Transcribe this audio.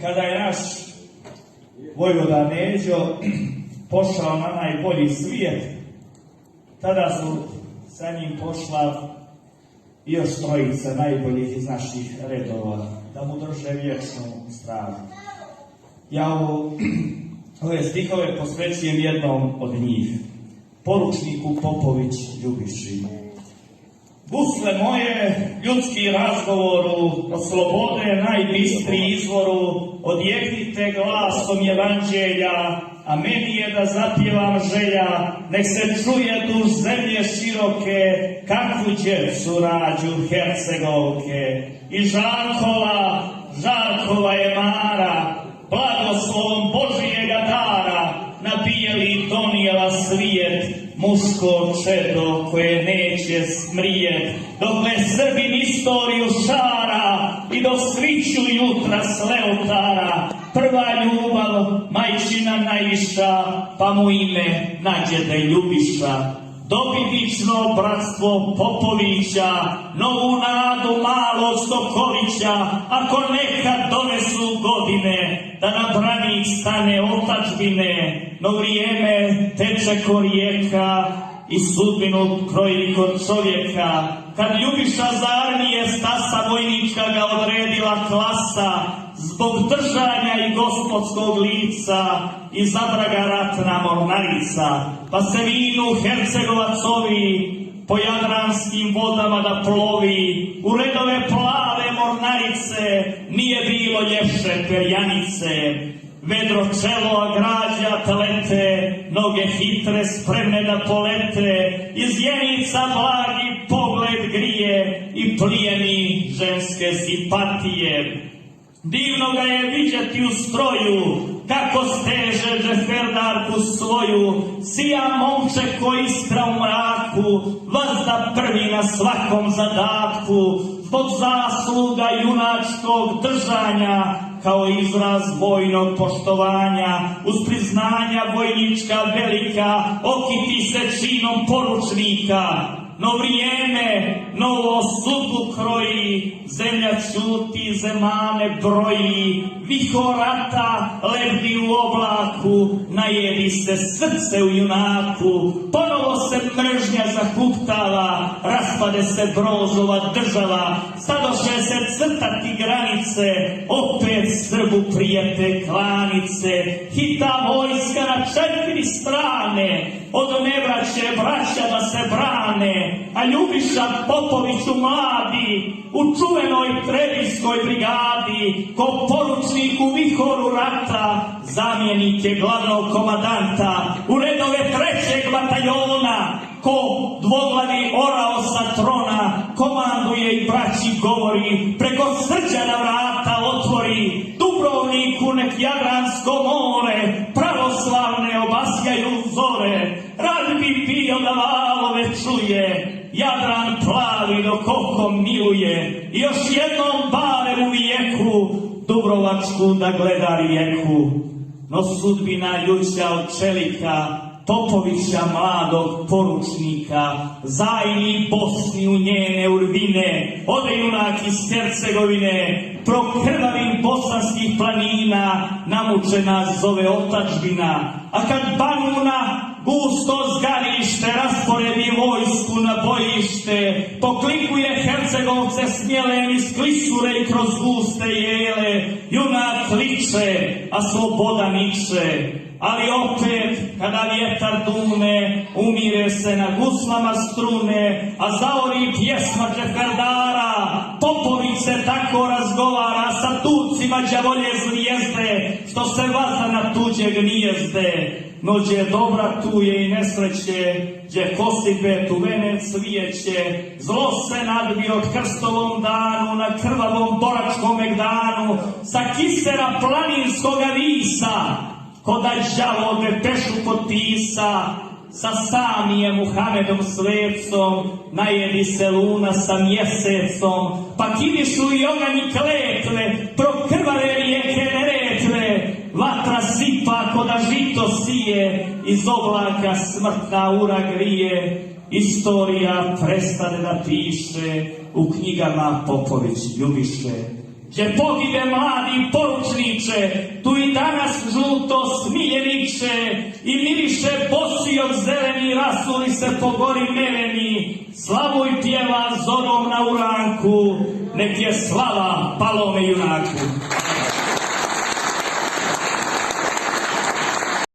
kada je naš vojvoda Neđo pošao na najbolji svijet, tada su sa njim pošla još trojica najboljih iz naših redova, da mu drže vječnu stražu. Ja ove stihove posvećujem jednom od njih, poručniku Popović Ljubiši. Gusle moje, ljudski razgovoru, od slobode najbistri izvoru, odjeknite glasom evanđelja, a meni je da zapjevam želja, nek se čuje duž zemlje široke, kakvu djecu rađu Hercegovke. I Žarkova je Mara, blagoslovom Božijega dara, na bijeli donijela svijet, muško čedo koje neće smrijet, dokle Srbin istoriju šara i dok sviću jutra s leotara, prva ljubav majčina najviša, pa mu ime nađede Ljubiša. Dobitnično bratstvo Popovića, novu nadu malog Stokolića, ako nekad donesu godine, da na branik stane otadžbine, no vrijeme teče ko rijeka i sudbinu kroji kod čovjeka. Kad Ljubiša za armije stasa vojnička ga odredila klasa, zbog držanja i gospodskog lica, izabra ga ratna mornarica, pa se vinu Hercegovacovi po jadranskim vodama da plovi, u redove plave mornarice nije bilo ljepše perjanice. Vedro čelo, a građa tlete, noge hitre spremne da polete, iz jenica blagi pogled grije i plijeni ženske simpatije. Divno ga je viđati u stroju, kako steže džeferdarku svoju, sija momče ko iskra u mraku, vazda prvi na svakom zadatku, zbog zasluga junačkog držanja, kao izraz vojnog poštovanja, uz priznanja vojnička velika, okiti se činom poručnika. No vrijeme novo sudbu kroji, zemlja ćuti, zemane broji, vihor rata lebdi u oblaku, najedi se srce u junaku, ponovo se mržnja zahuktava, raspade se Brožova država, stadoše se crtati granice, opet Srbu prijete klanice, hita vojska na 4 strane, od nevraće braća da se brane, a Ljubiša Popoviću mladi, u čuvenoj Trebinskoj brigadi, ko poručnik u vihoru rata, zamjenik je glavnog komadanta, u redove 3. bataljona, ko dvoglavi orao sa trona, komanduje i braći govori, preko Srđana vrata otvori, Dubrovniku nek Jadransko more, pravoslavne obaskaju zore, rad bi bio da valove čuje, Jadran plavi dok oko miluje, i još jednom barem u vijeku, Dubrovačku da gleda rijeku. No sudbina ljuća od čelika, Popovića mladog poručnika, zajmi Bosni u njene urvine, ode junak iz Hercegovine, prokrvavim bosanskih planina, namučena zove otadžbina, a kad Banuna gusto zgarište rasporedi vojsku na bojište, poklikuje Hercegovce smjele iz klisure i kroz guste jele, junak liče, a sloboda niče. Ali opet, kada vjetar dune, umire se na guslama strune, a zaori pjesma džeferdara, Popović se tako razgovara sa tucima đavolje zvijezde, što se vaza na tuđe gnijezde. No gdje dobra tu je i nesreće, gdje kosipe tu vene cvijeće, zlo se nadbi od krstovom danu, na krvavom boračkom megdanu, sa kisera planinskoga visa, ko da đavo depešu potisa, sa Samijem Muhamedom svecom, najedi se luna sa mjesecom, pa kinišu i oganji kletve, prokrvave rijeke Neretve, vatra sipa ko da žito sije, iz oblaka smrtna ura grije, istorija prestane da piše u knjigama Popović Ljubiše. Gdje pogide mladi poručniče, tu i danas žuto smiljeniče, i miriše bosijog zeleni, rasuli se po gori meleni, slavuj pjeva zorom na uranku, nek je slava palome junaku.